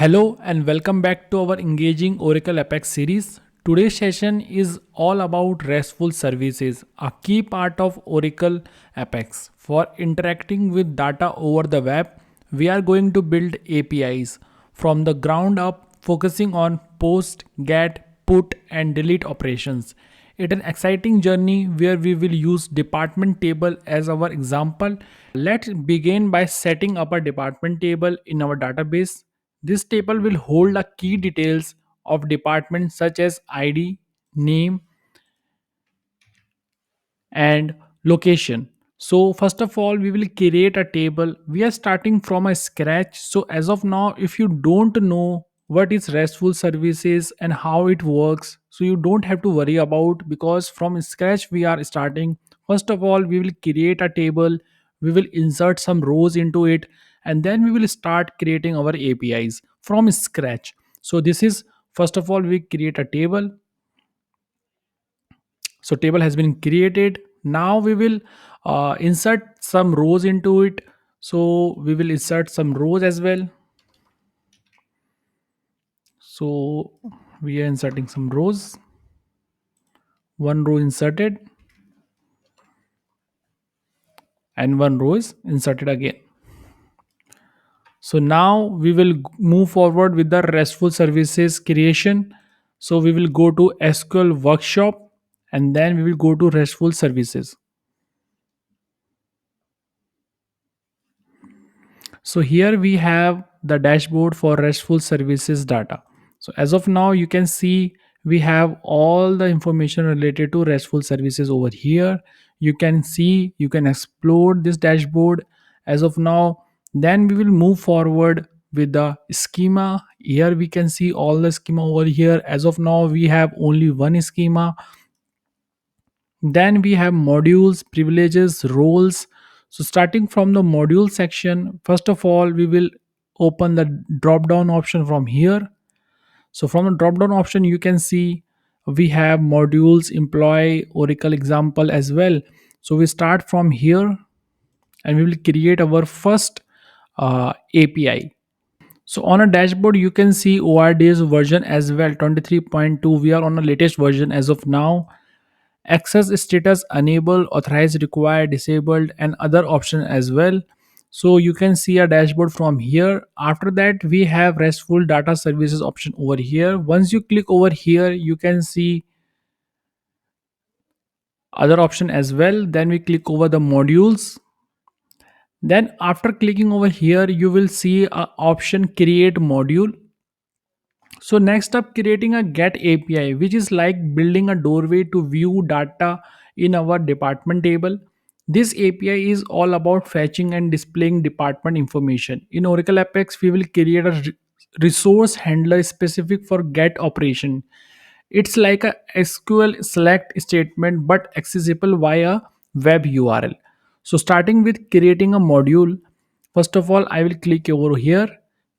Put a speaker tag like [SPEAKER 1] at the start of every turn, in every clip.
[SPEAKER 1] Hello and welcome back to our engaging Oracle APEX series. Today's session is all about RESTful services, a key part of Oracle APEX. For interacting with data over the web, we are going to build APIs from the ground up, focusing on post, get, put, and delete operations. It's an exciting journey where we will use department table as our example. Let's begin by setting up a department table in our database. This table will hold the key details of departments such as ID, name, and location. So first of all, we will create a table. We are starting from a scratch. So as of now, if you don't know what is RESTful services and how it works, so you don't have to worry about, because from scratch we are starting. First of all, we will create a table. We will insert some rows into it, and then we will start creating our APIs from scratch. So this is, first of all, we create a table. So table has been created. Now we will insert some rows into it. So we will insert some rows as well. So we are inserting some rows. One row inserted and one row is inserted again. So now we will move forward with the RESTful services creation. So we will go to SQL workshop and then we will go to RESTful services. So here we have the dashboard for RESTful services data. So as of now, you can see we have all the information related to RESTful services over here. You can see, you can explore this dashboard as of now. Then we will move forward with the schema. Here we can see all the schema over here. As of now, we have only one schema. Then we have modules, privileges, roles. So starting from the module section, first of all, we will open the drop down option from here. So from the drop down option, you can see we have modules, employee, Oracle example as well. So we start from here and we will create our first API. So on a dashboard, you can see ORD's version as well, 23.2. We are on the latest version as of now. Access status enable, authorized, required, disabled, and other options as well. So you can see a dashboard from here. After that, we have RESTful data services option over here. Once you click over here, you can see other option as well. Then we click over the modules. Then after clicking over here, you will see a option create module. So next up, creating a get API, which is like building a doorway to view data in our department table. This API is all about fetching and displaying department information. In Oracle Apex, we will create a resource handler specific for get operation. It's like a SQL select statement but accessible via web URL. So starting with creating a module, first of all, I will click over here.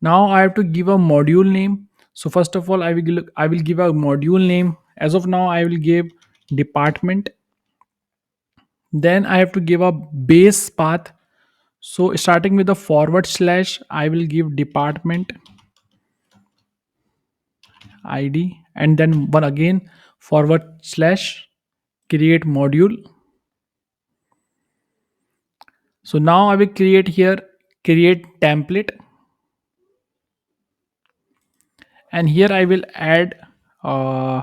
[SPEAKER 1] Now I have to give a module name. So first of all, I will give a module name. As of now, I will give department. Then I have to give a base path. So starting with the forward slash, I will give department ID and then one again forward slash create module. So now I will create here create template, and here I will add uh,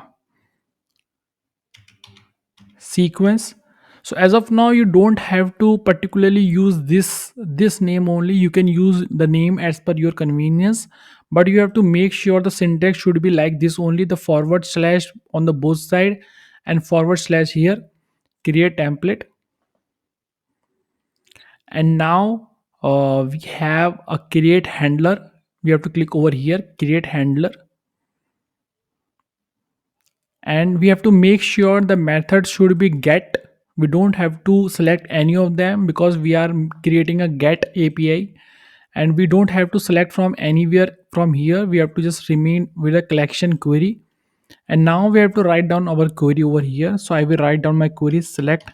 [SPEAKER 1] sequence. So as of now, you don't have to particularly use this name only. You can use the name as per your convenience, but you have to make sure the syntax should be like this only, the forward slash on the both side and forward slash here create template. And now we have a create handler. We have to click over here create handler, and we have to make sure the method should be get. We don't have to select any of them because we are creating a get API, and we don't have to select from anywhere from here. We have to just remain with a collection query. And now we have to write down our query over here. So I will write down my query: select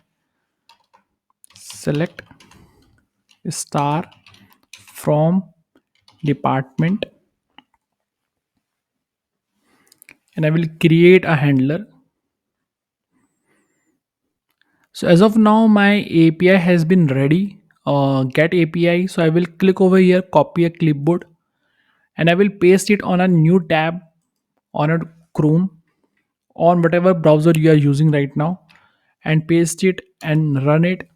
[SPEAKER 1] star from department and I will create a handler. So as of now, my API has been ready. Get API. So I will click over here, copy a clipboard, and I will paste it on a new tab on a Chrome, on whatever browser you are using right now, and paste it and run it.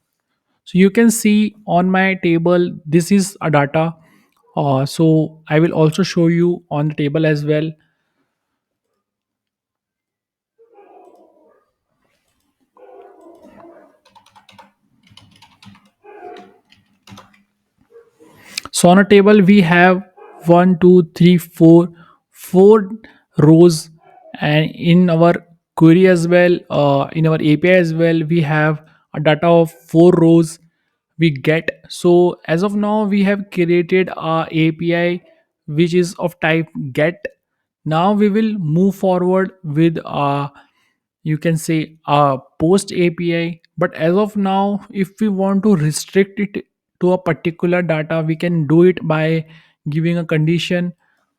[SPEAKER 1] So you can see on my table, this is a data. So I will also show you on the table as well. So on a table we have one, two, three, four rows, and in our query as well, in our API as well, we have a data of four rows we get. So as of now, we have created a API which is of type get. Now we will move forward with you can say a post API. But as of now, if we want to restrict it to a particular data, we can do it by giving a condition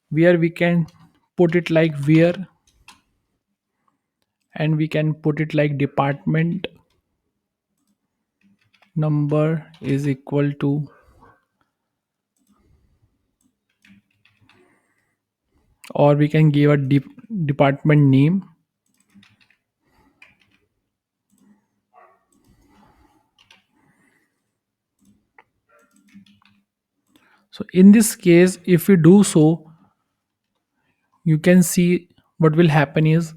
[SPEAKER 1] where we can put it like where, and we can put it like department number is equal to, or we can give a department name. So in this case, if we do so, you can see what will happen is,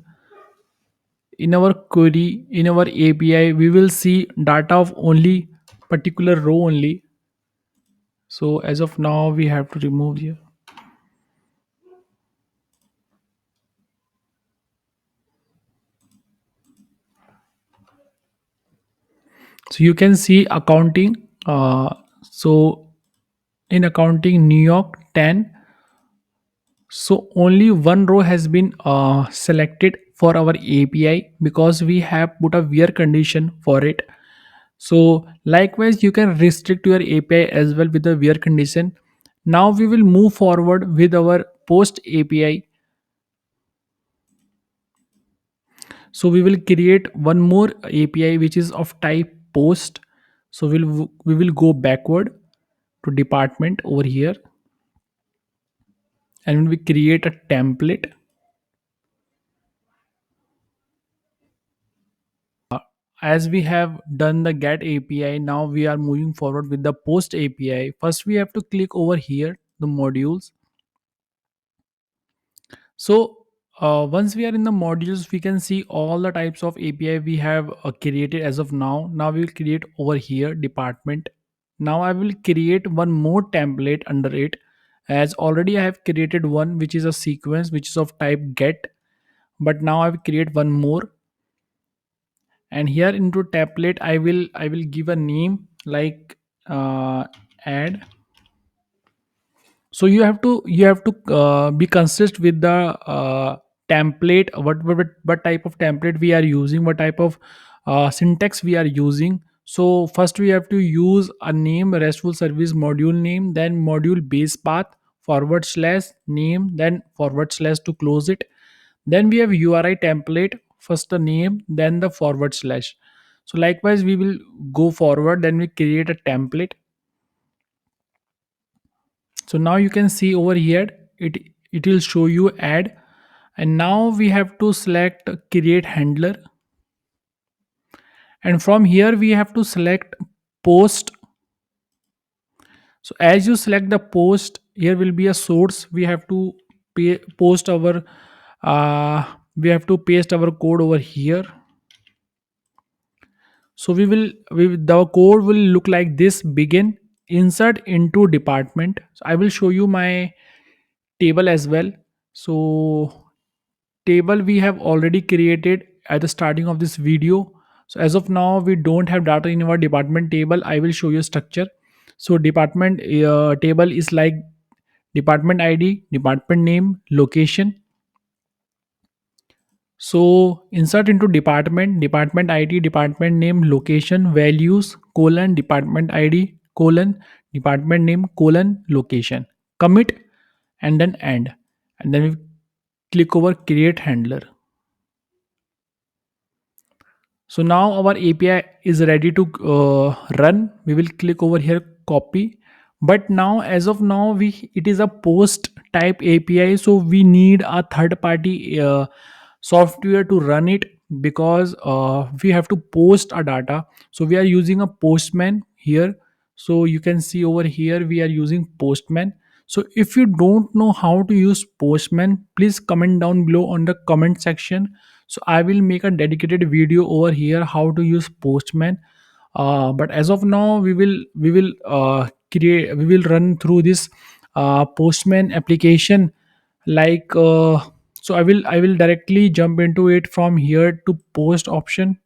[SPEAKER 1] in our query, in our API, we will see data of only particular row only. So as of now, we have to remove here. So you can see accounting. So in accounting, New York 10. So only one row has been selected for our API because we have put a where condition for it. So likewise, you can restrict your API as well with the where condition. Now we will move forward with our post API. So we will create one more API which is of type post. So we will go backward to department over here, and we create a template. As we have done the get API, now we are moving forward with the post API. First we have to click over here the modules. So once we are in the modules, we can see all the types of API we have created as of now. Now we will create over here department. Now I will create one more template under it, as already I have created one which is a sequence which is of type get. But now I will create one more, and here into template I will give a name like add. So you have to be consist with the template, what type of template we are using, what type of syntax we are using. So first we have to use a name, restful service module name, then module base path forward slash name, then forward slash to close it. Then we have URI template, first the name, then the forward slash. So likewise we will go forward, then we create a template. So now you can see over here, it will show you add, and now we have to select create handler, and from here we have to select post. So as you select the post, here will be a source. We have to post our we have to paste our code over here. So the code will look like this: begin, insert into department. So I will show you my table as well. So table we have already created at the starting of this video. So as of now we don't have data in our department table. I will show you structure. So department table is like department ID, department name, location. So insert into department, department ID, department name, location, values, colon, department ID, colon, department name, colon, location. Commit, and then end. And then we click over create handler. So now our API is ready to run. We will click over here, copy. But now, as of now, we it is a post type API, so we need a third party software to run it, because we have to post our data. So we are using a Postman here. So you can see over here we are using Postman. So if you don't know how to use Postman, please comment down below on the comment section. So I will make a dedicated video over here how to use Postman. But as of now, we will run through this Postman application, like so I will directly jump into it from here to post option.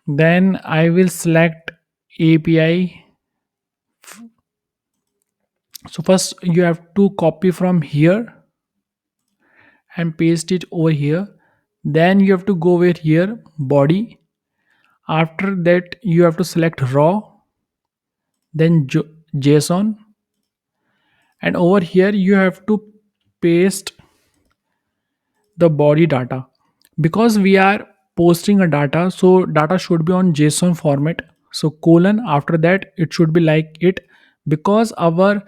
[SPEAKER 1] Then I will select API. So first you have to copy from here and paste it over here. Then you have to go over here, body. After that you have to select raw, then JSON, and over here you have to paste the body data. Because we are posting a data, so data should be on JSON format. So colon, after that it should be like it. Because our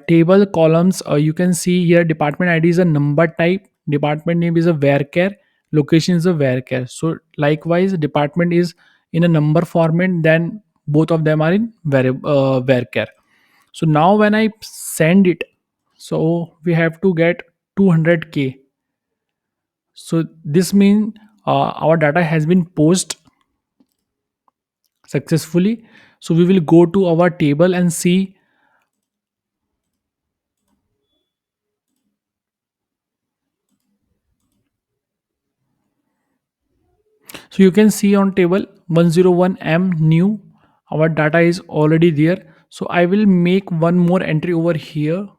[SPEAKER 1] table columns, you can see here department ID is a number type, department name is a varchar, location is a varchar. So likewise department is in a number format, then both of them are in varchar. So now when I send it, so we have to get 200k. So this means our data has been posted successfully. So we will go to our table and see. So you can see on table 101M new, our data is already there. So I will make one more entry over here.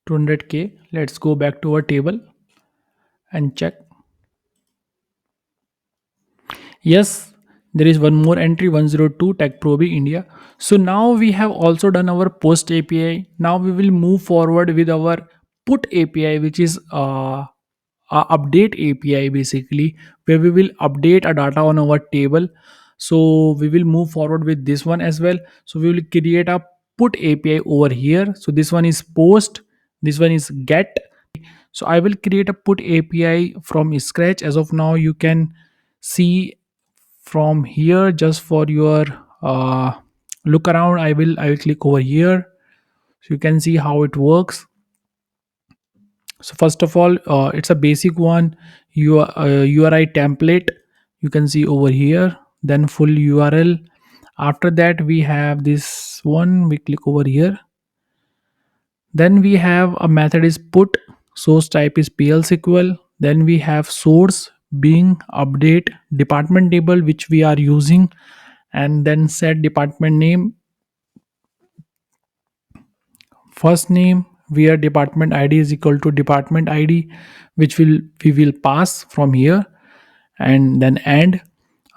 [SPEAKER 1] 200k. Let's go back to our table and check. Yes, there is one more entry, 102 Tech Proby India. So now we have also done our post API. Now we will move forward with our put API, which is update API basically, where we will update a data on our table. So we will move forward with this one as well. So we will create a put API over here. So this one is post, this one is get. So I will create a put API from scratch. As of now, you can see from here, just for your uh, look around, I will click over here, so you can see how it works. So first of all, it's a basic one, URI template, you can see over here, then full URL. After that we have this one, we click over here. Then we have a method is put, source type is PL SQL. Then we have source being update department table which we are using, and then set department name, first name, where department ID is equal to department ID, which we will pass from here, and then end.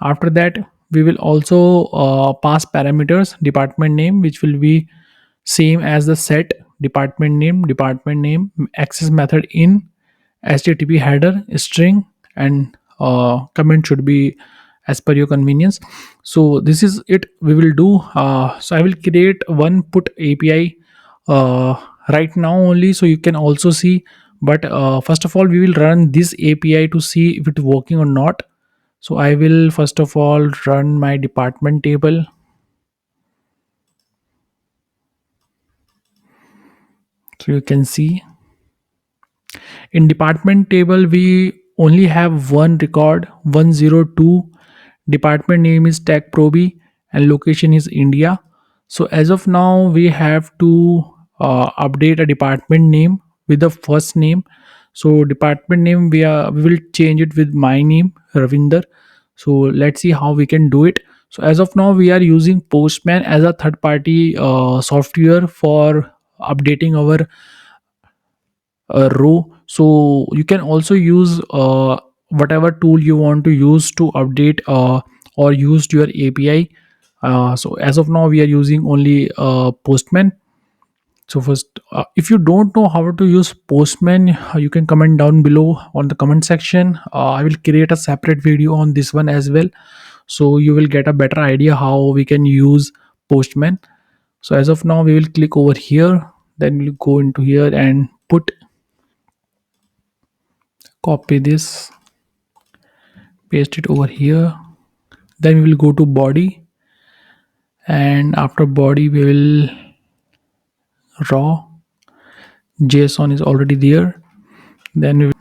[SPEAKER 1] After that we will also pass parameters, department name which will be same as the set department name, access method in http header string, and comment should be as per your convenience. So this is it we will do. So I will create one put API uh, right now only, so you can also see. But first of all we will run this API to see if it's working or not. So I will first of all run my department table. So you can see in department table we only have one record, 102. Department name is Tech Proby and location is India. So as of now we have to update a department name with the first name. So department name we will change it with my name, Ravindra. So let's see how we can do it. So as of now we are using Postman as a third party software for updating our row. So you can also use whatever tool you want to use to update or use your API. So as of now we are using only Postman. So first, if you don't know how to use Postman, you can comment down below on the comment section. I will create a separate video on this one as well, so you will get a better idea how we can use Postman. So as of now we will click over here, then we'll go into here and copy this, paste it over here. Then we will go to body, and after body we will raw. JSON is already there. Then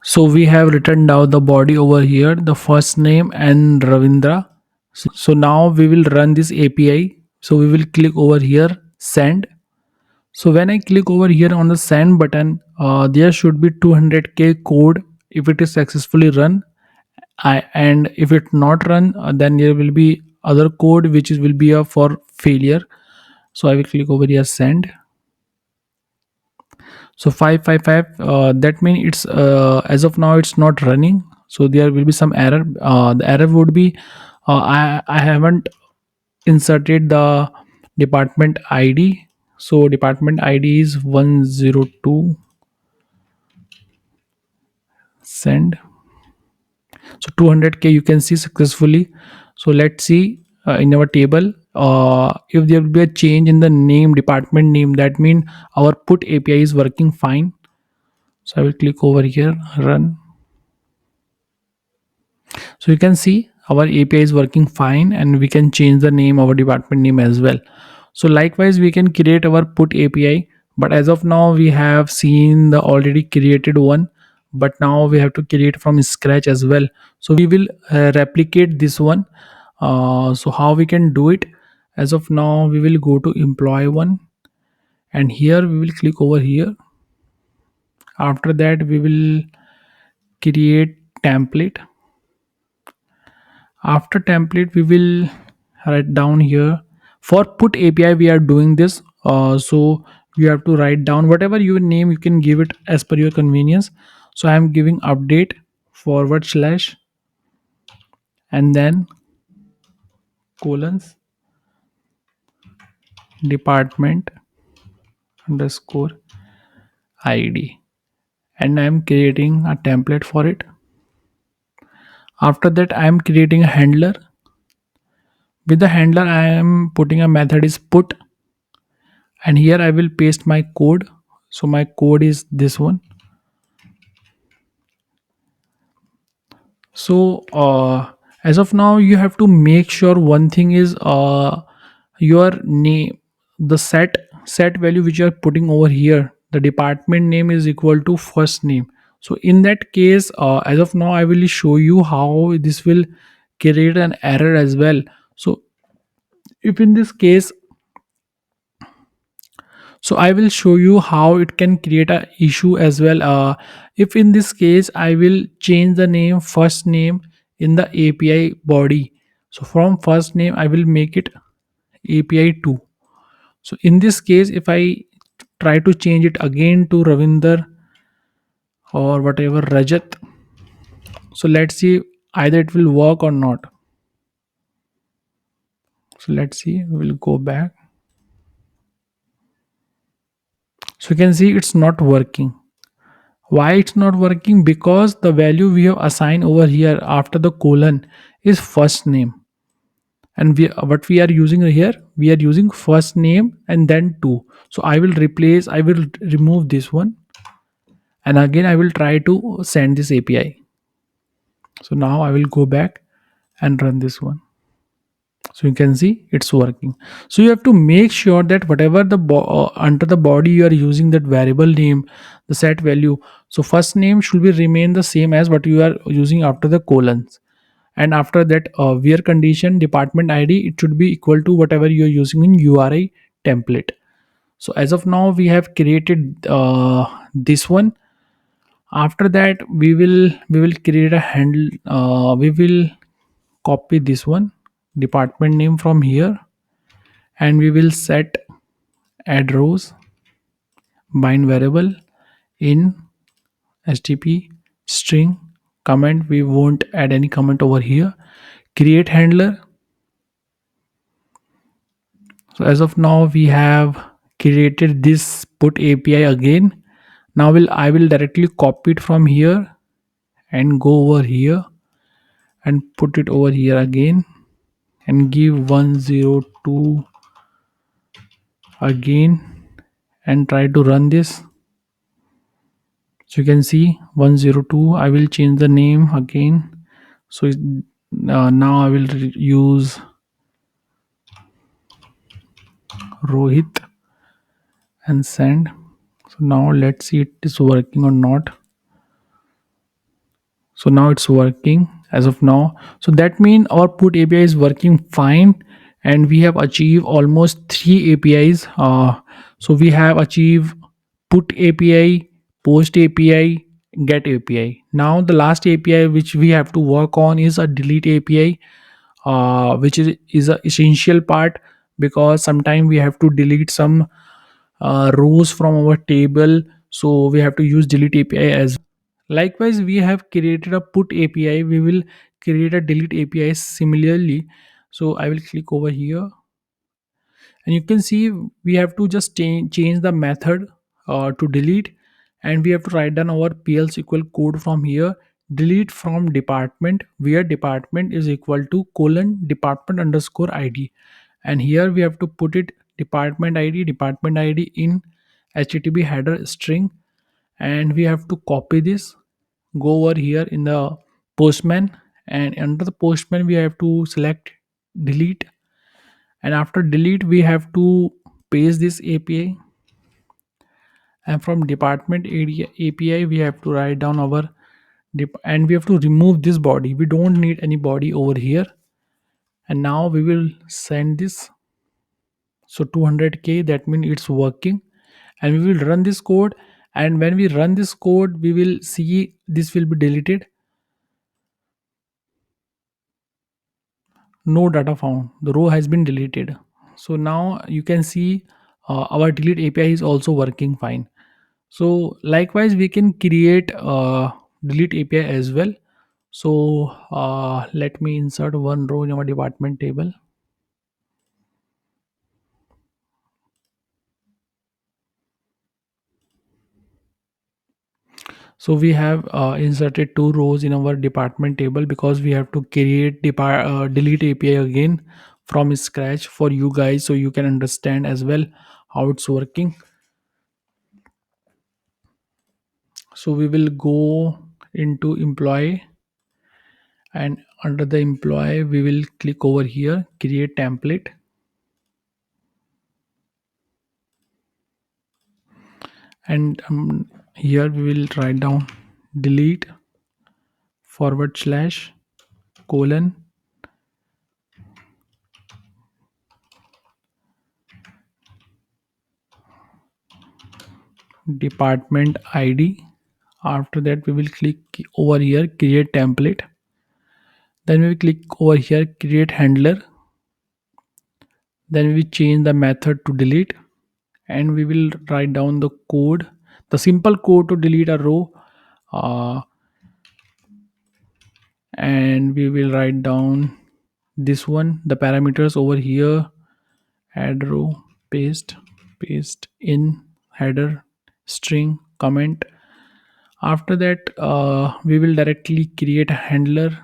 [SPEAKER 1] so we have written down the body over here, the first name and Ravindra. So now we will run this API. So we will click over here, send. So when I click over here on the send button, there should be 200k code if it is successfully run. And if it not run, then there will be other code which is will be a for failure. So I will click over here, send. So 555, that means it's as of now it's not running. So there will be some error. The error would be I haven't inserted the department ID. So department ID is 102, send. So 200k you can see successfully. So let's see in our table if there will be a change in the name, department name, that means our put API is working fine. So I will click over here, run. So you can see our API is working fine, and we can change the name, our department name as well. So likewise we can create our put API, but as of now we have seen the already created one, but now we have to create from scratch as well. So we will replicate this one. So how we can do it? As of now we will go to employee one, and here we will click over here. After that we will create template. After template we will write down here, for put API we are doing this. So you have to write down whatever your name, you can give it as per your convenience. So I am giving update forward slash and then colons department underscore ID, and I am creating a template for it. After that I am creating a handler. With the handler I am putting a method is put, and here I will paste my code. So my code is this one. So as of now you have to make sure one thing is your name, the set value which you are putting over here, the department name is equal to first name. So in that case, as of now I will show you how this will create an error as well. So if in this case, so I will show you how it can create a issue as well. If in this case I will change the name first name in the API body, so from first name I will make it API 2. So in this case if I try to change it again to Ravinder or whatever Rajat, so let's see either it will work or not. So let's see, we'll go back. So you can see it's not working. Why it's not working? Because the value we have assigned over here after the colon is first name, and what we are using here, we are using first name and then 2. So I will remove this one, and again I will try to send this API. So now I will go back and run this one. So you can see it's working. So you have to make sure that whatever under the body you are using that variable name, the set value, so first name should be remain the same as what you are using after the colons, and after that where condition department ID, it should be equal to whatever you are using in URI template. So as of now we have created this one. After that, we will create a handle. We will copy this one department name from here, and we will set add rows bind variable in stp string comment. We won't add any comment over here. Create handler. So as of now, we have created this put api again. Now I will directly copy it from here and go over here and put it over here again and give 102 again and try to run this. So you can see 102. I will change the name again. So now I will use Rohit and send. So now let's see it is working or not. So now it's working as of now. So that means our put api is working fine, and we have achieved almost three apis. So we have achieved put api, post api, get api. Now the last api which we have to work on is a delete api, which is a essential part, because sometimes we have to delete some rows from our table. So we have to use delete api as. Likewise, we have created a put API. We will create a delete API similarly. So I will click over here, and you can see we have to just change the method to delete, and we have to write down our PL SQL code from here. Delete from department, where department is equal to colon department underscore ID, and here we have to put it department ID in HTTP header string, and we have to copy this, go over here in the postman, and under the postman we have to select delete, and after delete we have to paste this api, and from department area api we have to write down our and we have to remove this body. We don't need any body over here, and now we will send this. So 200k, that means it's working, and we will run this code, and when we run this code we will see this will be deleted. No data found, the row has been deleted. So now you can see our delete api is also working fine. So likewise we can create delete api as well. So let me insert one row in our department table. So we have inserted two rows in our department table, because we have to create delete api again from scratch for you guys, so you can understand as well how it's working. So we will go into employee, and under the employee we will click over here create template, and here we will write down delete forward slash colon department id. After that we will click over here create template, then we will click over here create handler, then we change the method to delete, and we will write down the code, the simple code to delete a row, uh, and we will write down this one, the parameters over here, add row, paste in header string comment. After that we will directly create a handler,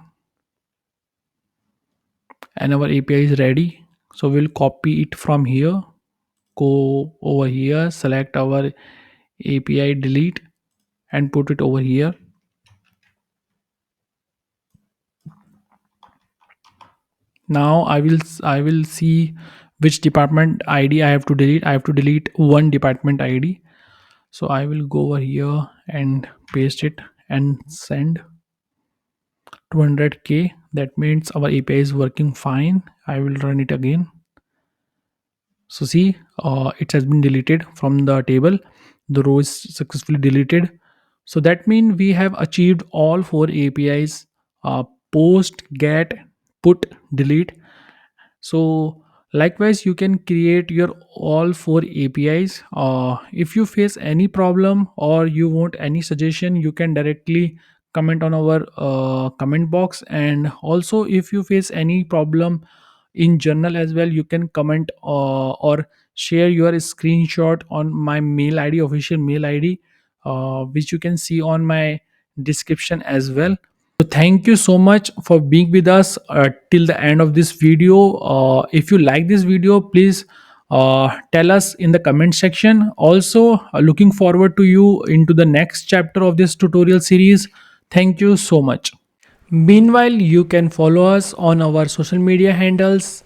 [SPEAKER 1] and our api is ready. So we'll copy it from here, go over here, select our api delete, and put it over here. Now I will see which department id I have to delete. I have to delete one department id. So I will go over here and paste it and send 200k. That means our api is working fine. I will run it again. So see, it has been deleted from the table. The row is successfully deleted. So that means we have achieved all four APIs: uh, post, get, put, delete. So likewise, you can create your all four APIs. If you face any problem or you want any suggestion, you can directly comment on our comment box. And also, if you face any problem in journal as well, you can comment or share your screenshot on my mail ID, official mail ID, which you can see on my description as well. So thank you so much for being with us till the end of this video. If you like this video, please tell us in the comment section. Also, looking forward to you into the next chapter of this tutorial series. Thank you so much. Meanwhile, you can follow us on our social media handles